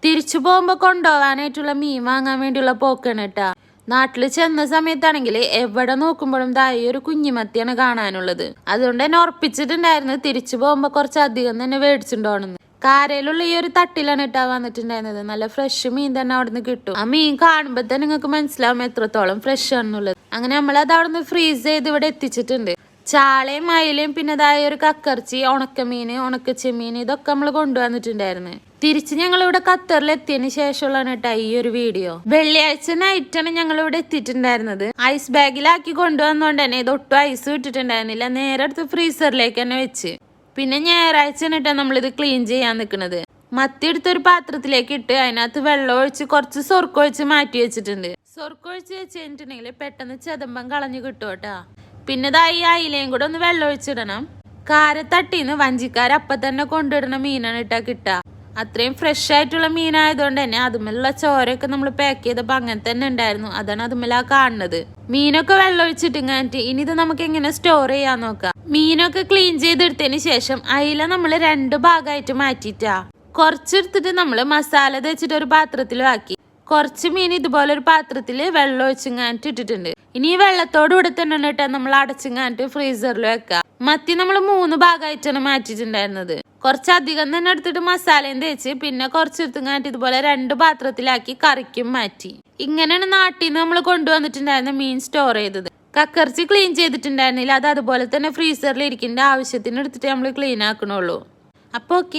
തിരിച്ചു പോകുമ്പോ കൊണ്ടുപോകാനായിട്ടുള്ള മീൻ വാങ്ങാൻ വേണ്ടിയുള്ള പോക്കാണ് കേട്ടാ. നാട്ടില് ചെന്ന സമയത്താണെങ്കിൽ എവിടെ നോക്കുമ്പോഴും ഈ ഒരു കുഞ്ഞിമത്തിയാണ് കാണാനുള്ളത്. അതുകൊണ്ട് തന്നെ ഉറപ്പിച്ചിട്ടുണ്ടായിരുന്നു തിരിച്ചു പോകുമ്പോ കുറച്ചധികം തന്നെ മേടിച്ചിട്ടുണ്ടോണെന്ന്. കാരയിലുള്ള ഈ ഒരു തട്ടിലാണ് ഇട്ടാ വന്നിട്ടുണ്ടായിരുന്നത്. നല്ല ഫ്രഷ് മീൻ തന്നെ അവിടെ നിന്ന് കിട്ടും. ആ മീൻ കാണുമ്പോ തന്നെ നിങ്ങൾക്ക് മനസ്സിലാവും എത്രത്തോളം ഫ്രഷ് ആണെന്നുള്ളത്. അങ്ങനെ നമ്മളത് അവിടെ നിന്ന് ഫ്രീസ് ചെയ്ത് ഇവിടെ എത്തിച്ചിട്ടുണ്ട്. ചാളയും മയിലയും പിന്നെ ഒരു കക്കർച്ചി, ഉണക്കമീന്, ഉണക്കച്ചെമ്മീൻ ഇതൊക്കെ നമ്മൾ കൊണ്ടുവന്നിട്ടുണ്ടായിരുന്നു. തിരിച്ച് ഞങ്ങൾ ഇവിടെ ഖത്തറിൽ എത്തിയതിന് ശേഷമുള്ളതാണ് കേട്ടോ ഈ ഒരു വീഡിയോ. വെള്ളിയാഴ്ച നൈറ്റാണ് ഞങ്ങൾ ഇവിടെ എത്തിയിട്ടുണ്ടായിരുന്നത്. ഐസ് ബാഗിലാക്കി കൊണ്ടുവന്നോണ്ട് തന്നെ ഇതൊട്ടും ഐസ് ഇട്ടിട്ടുണ്ടായിരുന്നില്ല. നേരെ അടുത്ത് ഫ്രീസറിലേക്ക് തന്നെ വെച്ച്. പിന്നെ ഞായറാഴ്ച കേട്ടോ നമ്മളിത് ക്ലീൻ ചെയ്യാൻ നിൽക്കുന്നത്. മത്തി എടുത്തൊരു പാത്രത്തിലേക്ക് ഇട്ട് അതിനകത്ത് വെള്ളം ഒഴിച്ച് കുറച്ച് സൊർക്കൊഴിച്ച് മാറ്റി വെച്ചിട്ടുണ്ട്. സൊർക്കൊഴിച്ച് വെച്ച് കഴിഞ്ഞിട്ടുണ്ടെങ്കിൽ പെട്ടെന്ന് ചെതമ്പം കളഞ്ഞു കിട്ടും കേട്ടാ. പിന്നെ ഈ അയിലയും കൂടെ ഒന്ന് വെള്ളം ഒഴിച്ചിടണം. കാരത്തട്ടിന്ന് വഞ്ചിക്കാർ അപ്പൊ തന്നെ കൊണ്ടിടുന്ന മീനാണ് ഇട്ടാ കിട്ടുക. അത്രയും ഫ്രഷ് ആയിട്ടുള്ള മീനായതുകൊണ്ട് തന്നെ അതുമല്ല ചോരൊക്കെ നമ്മൾ പാക്ക് ചെയ്തപ്പോ അങ്ങനെ തന്നെ ഉണ്ടായിരുന്നു. അതാണ് അതുമല്ല കാണുന്നത്. മീനൊക്കെ വെള്ളം ഒഴിച്ചിട്ട് കഴിഞ്ഞിട്ട് ഇനി ഇത് നമുക്ക് എങ്ങനെ സ്റ്റോർ ചെയ്യാൻ നോക്കാം. മീനൊക്കെ ക്ലീൻ ചെയ്തെടുത്തതിന് ശേഷം അയില നമ്മൾ 2 ഭാഗമായിട്ട് മാറ്റിയിട്ടാ. കുറച്ചെടുത്തിട്ട് നമ്മൾ മസാല തേച്ചിട്ട് ഒരു പാത്രത്തിൽ ആക്കി. കുറച്ച് മീൻ ഇതുപോലെ ഒരു പാത്രത്തിൽ വെള്ളം ഒഴിച്ചിങ്ങാനിട്ട് ഇട്ടിട്ടുണ്ട്. ഇനി ഈ വെള്ളത്തോട് കൂടെ തന്നെ കേട്ടോ നമ്മൾ അടച്ചിങ്ങാനിട്ട് ഫ്രീസറിൽ വെക്കാം. മത്തി നമ്മൾ 3 ഭാഗമായിട്ടാണ് മാറ്റിയിട്ടുണ്ടായിരുന്നത്. കുറച്ചധികം തന്നെ എടുത്തിട്ട് മസാലയും തേച്ച് പിന്നെ കുറച്ചെടുത്തുങ്ങാനിട്ട് ഇതുപോലെ 2 പാത്രത്തിലാക്കി കറിക്കും മാറ്റി. ഇങ്ങനെയാണ് നാട്ടിൽ നിന്ന് നമ്മൾ കൊണ്ടുവന്നിട്ടുണ്ടായിരുന്ന മീൻ സ്റ്റോർ ചെയ്തത്. കക്കർച്ചി ക്ലീൻ ചെയ്തിട്ടുണ്ടായിരുന്നില്ല. അത് അതുപോലെ തന്നെ ഫ്രീസറിൽ ഇരിക്കേണ്ട ആവശ്യത്തിന് എടുത്തിട്ട് നമ്മൾ ക്ലീൻ ആക്കണുള്ളൂ. അപ്പൊ ഓക്കെ.